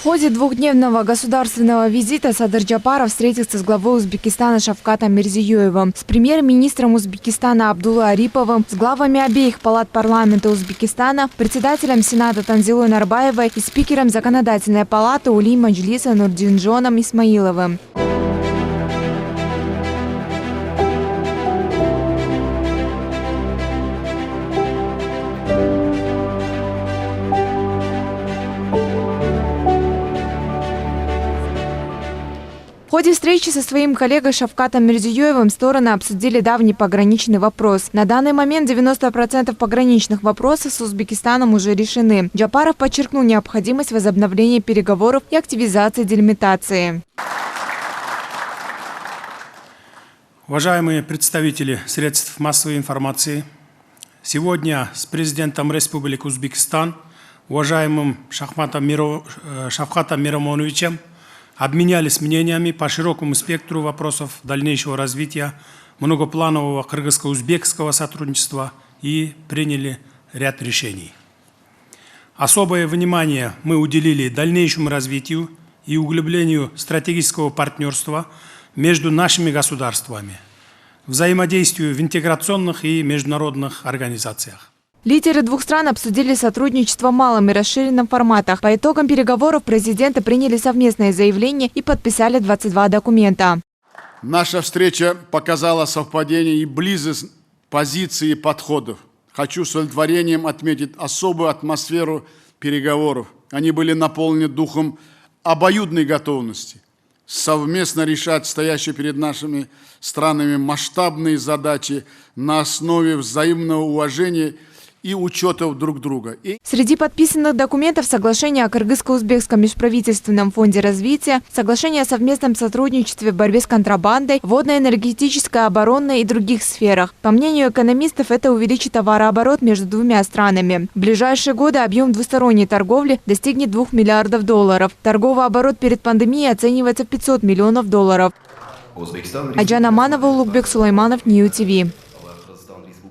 ходе двухдневного государственного визита Садыр Джапаров встретился с главой Узбекистана Шавкатом Мирзиёевым, с премьер-министром Узбекистана Абдулла Ариповым, с главами обеих палат парламента Узбекистана, председателем Сената Танзилой Нарбаевой и спикером Законодательной палаты Ули Маджлиса Нурдинжоном Исмаиловым. В ходе встречи со своим коллегой Шавкатом Мирзиёевым стороны обсудили давний пограничный вопрос. На данный момент 90% пограничных вопросов с Узбекистаном уже решены. Джапаров подчеркнул необходимость возобновления переговоров и активизации делимитации. Уважаемые представители средств массовой информации, сегодня с президентом Республики Узбекистан, уважаемым Шавкатом Миромоновичем, обменялись мнениями по широкому спектру вопросов дальнейшего развития многопланового кыргызско-узбекского сотрудничества и приняли ряд решений. Особое внимание мы уделили дальнейшему развитию и углублению стратегического партнерства между нашими государствами, взаимодействию в интеграционных и международных организациях. Лидеры двух стран обсудили сотрудничество в малом и расширенном форматах. По итогам переговоров президенты приняли совместное заявление и подписали 22 документа. Наша встреча показала совпадение и близость позиций и подходов. Хочу с удовлетворением отметить особую атмосферу переговоров. Они были наполнены духом обоюдной готовности совместно решать стоящие перед нашими странами масштабные задачи на основе взаимного уважения и учетов друг друга. Среди подписанных документов соглашение о Кыргызско-узбекском межправительственном фонде развития, соглашение о совместном сотрудничестве в борьбе с контрабандой, водно-энергетической, оборонной и других сферах. По мнению экономистов, это увеличит товарооборот между двумя странами. В ближайшие годы объем двусторонней торговли достигнет $2 миллиардов. Торговый оборот перед пандемией оценивается в $500 миллионов. Аджан Аманова, Улугбек Сулайманов, Нью ТВ.